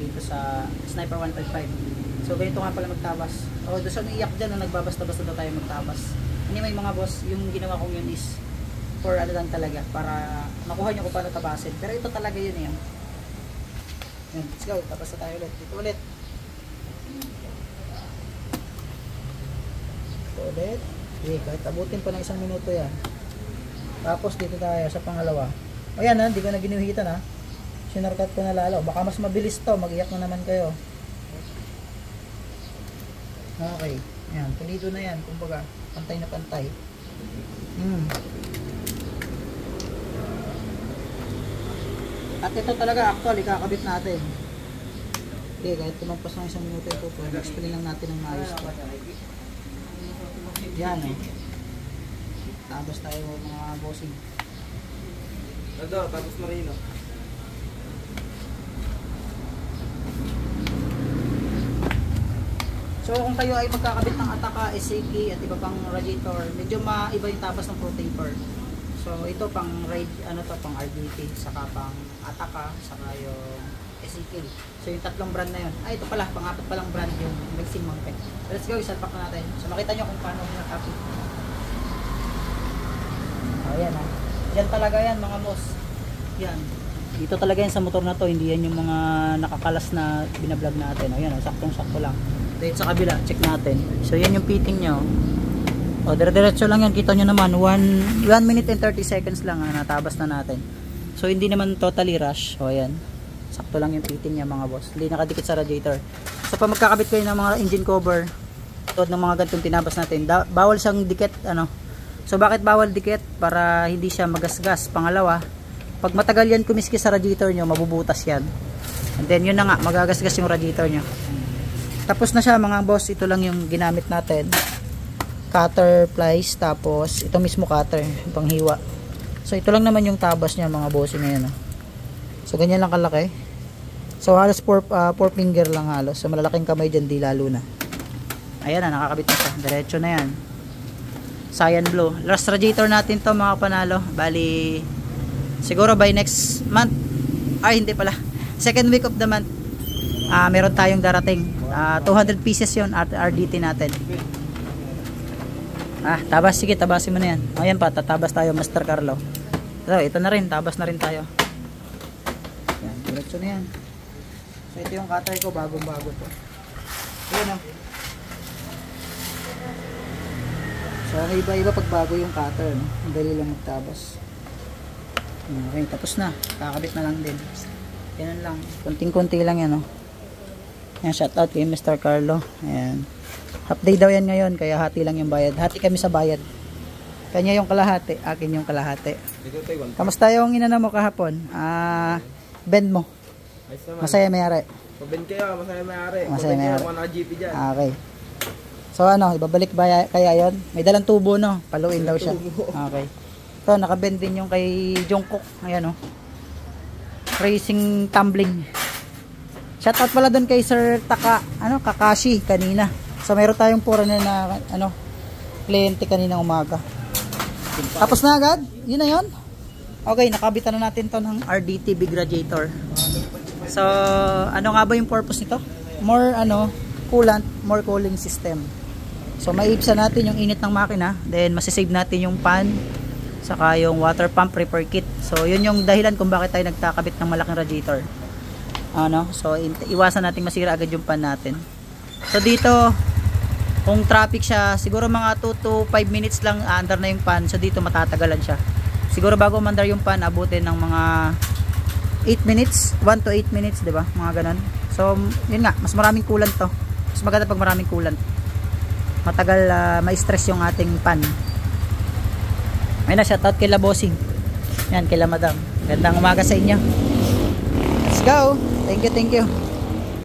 dito sa Sniper 155. So ganito nga pala magtabas. O doon sa umiiyak dyan na nagbabasta-basta daw tayo magtabas. Hindi, may mga boss, yung ginawa kong yun is for ano lang talaga, para makuha nyo kung paano tabasin. Pero ito talaga yun eh. Yan, let's go, tabas na tayo ulit. Dito ulit. Dito ulit. Okay, kahit abutin pa ng 1 minuto yan. Tapos dito tayo sa pangalawa. O yan ha, hindi ko na ginuhitan ha. Sinarkat ko na lalo. Baka mas mabilis to, mag-iyak na naman kayo. Okay, yan, pulido na yan. Kumbaga, pantay na pantay. At ito talaga actually, kakabit natin. Okay, kahit tumampas ng 1 minuto ito, explain lang natin ng maayos to. Yan eh. Tapos tayo mga bossing. Tapos marino. So kung kayo ay magkakabit ng Ataka, SAK at iba pang radiator, medyo maiba yung tapas ng flow taper. So ito pang ano to, pang RDT, saka pang Ataka, saka yung SAK. So yung tatlong brand na yun. Ay ito pala, pang-apat palang brand yung mixing mountain. Let's go, isalpak na natin. So makita nyo kung paano nakapit. Ayan ha. Yan talaga yan mga boss. Yan. Dito talaga yan sa motor na to, hindi yan yung mga nakakalas na binablog natin. Ayan, saktong-sakto lang. Dito sa kabila, check natin. So yan yung fitting nyo. O dire-diretso lang yan, kita nyo naman 1 minute and 30 seconds lang natabas na natin. So hindi naman totally rush. O yan, sakto lang yung fitting niya mga boss. Hindi nakadikit sa radiator. So pag magkakabit kayo ng mga engine cover, tulad ng mga ganitong tinabas natin, bawal siyang dikit ano. So bakit bawal dikit? Para hindi siya magasgas. Pangalawa, pag matagal yan kumiskis sa radiator nyo, mabubutas yan. And then yun na nga, magagasgas yung radiator nyo. Tapos na siya mga boss. Ito lang yung ginamit natin, cutter plies, tapos ito mismo cutter, panghiwa. So ito lang naman yung tabas niya mga boss ngayon. So ganyan lang kalaki. So halos 4 finger lang halos. So malalaking kamay dyan, di lalo na. Ayan na, nakakabit na siya. Diretso na yan. Cyan blue. Last radiator natin to mga panalo. Bali siguro by next month. Ay hindi pala, second week of the month, meron tayong darating 200 pieces yon at RDT natin. Tabas, sige tabasin mo na yan. Ayan pa, tatabas tayo Master Carlo. So ito na rin, tabas na rin tayo. Yan, diretso na yan. So ito yung cutter ko, bagong bago to. Ayan o. So iba-iba pag bago yung cutter, no? Dali lang magtabas. Okay, tapos na. Kakabit na lang din. Yan lang. Kunting-kunti lang yan, no? Yan, shoutout kay Mr. Carlo. Ayan. Half day daw yan ngayon, kaya hati lang yung bayad. Hati kami sa bayad. Kanya yung kalahati, akin yung kalahati. Kamusta yung inana mo kahapon? Bend mo. Masaya mayari. Pabend kayo, masaya mayari. Masaya mayari. Mga GP dyan. Okay. So ano, ibabalik ba kaya yon? May dalang tubo, no? Paluin daw siya. Okay. So nakabend din yung kay Jungkook. Ayan, oh. Racing tumbling. Shoutout pala doon kay Sir Kakashi kanina. So meron tayong foreigner na kliyente kanina umaga. Tapos na agad? Yun na yun? Okay, nakabitan na natin to ng RDT big radiator. So ano nga ba yung purpose nito? More coolant, more cooling system. So maiibsan natin yung init ng makina, then masisave natin yung pan, saka yung water pump repair kit. So yun yung dahilan kung bakit tayo nagkakabit ng malaking radiator. So iwasan nating masira agad yung pan natin. So dito, kung traffic siya, siguro mga 2 to 5 minutes lang aandar na yung pan. So dito matatagalan siya. Siguro bago umandar yung pan, abutin ng mga 8 minutes, 1 to 8 minutes, 'di ba? Mga ganun. So yun nga, mas maraming coolant to. Mas maganda pag maraming coolant. Matagal ma-stress yung ating pan. Ayun na, shoutout kay La Bossing. Yan, kay La Madam. Gandang umaga sa inyo. Let's go. Thank you, thank you.